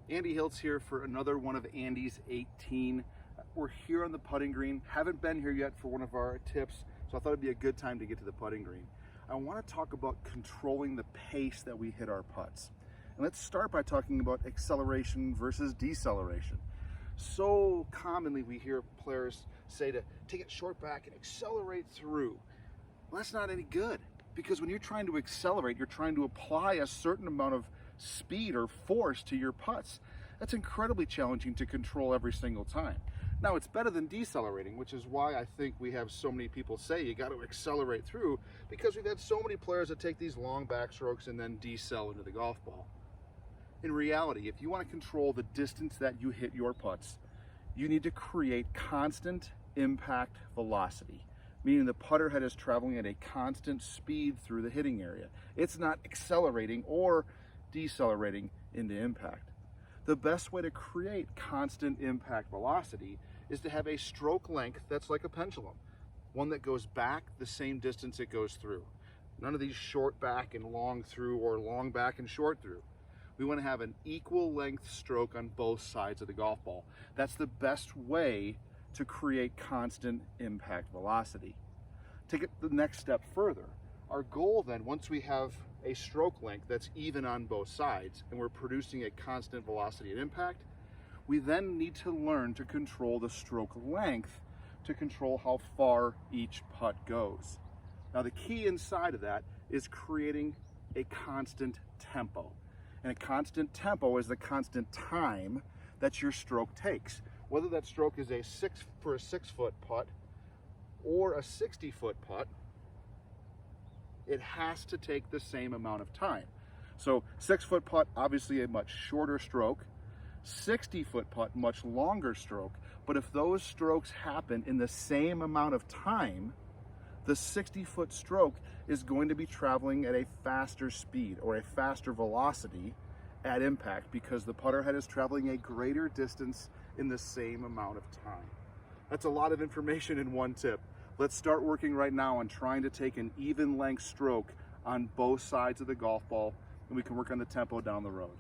Andy Hilts here for another one of Andy's 18. We're here on the putting green. Haven't been here yet for one of our tips, so I thought it'd be a good time to get to the putting green. I want to talk about controlling the pace that we hit our putts. And let's start by talking about acceleration versus deceleration. So commonly we hear players say to take it short back and accelerate through. Well, that's not any good, because when you're trying to accelerate, you're trying to apply a certain amount of speed or force to your putts. That's incredibly challenging to control every single time. Now, it's better than decelerating, which is why I think we have so many people say you got to accelerate through, because we've had so many players that take these long backstrokes and then decel into the golf ball. In reality, if you want to control the distance that you hit your putts, you need to create constant impact velocity, meaning the putter head is traveling at a constant speed through the hitting area. It's not accelerating or decelerating into impact. The best way to create constant impact velocity is to have a stroke length that's like a pendulum, one that goes back the same distance it goes through. None of these short back and long through or long back and short through. We want to have an equal length stroke on both sides of the golf ball. That's the best way to create constant impact velocity. Take it the next step further. Our goal then, once we have a stroke length that's even on both sides and we're producing a constant velocity at impact, we then need to learn to control the stroke length to control how far each putt goes. Now, the key inside of that is creating a constant tempo. And a constant tempo is the constant time that your stroke takes. Whether that stroke is a 6-foot putt or a 60-foot putt, it has to take the same amount of time. So 6-foot putt, obviously a much shorter stroke. 60-foot putt, much longer stroke. But if those strokes happen in the same amount of time, the 60-foot stroke is going to be traveling at a faster speed or a faster velocity at impact, because the putter head is traveling a greater distance in the same amount of time. That's a lot of information in one tip. Let's start working right now on trying to take an even length stroke on both sides of the golf ball, and we can work on the tempo down the road.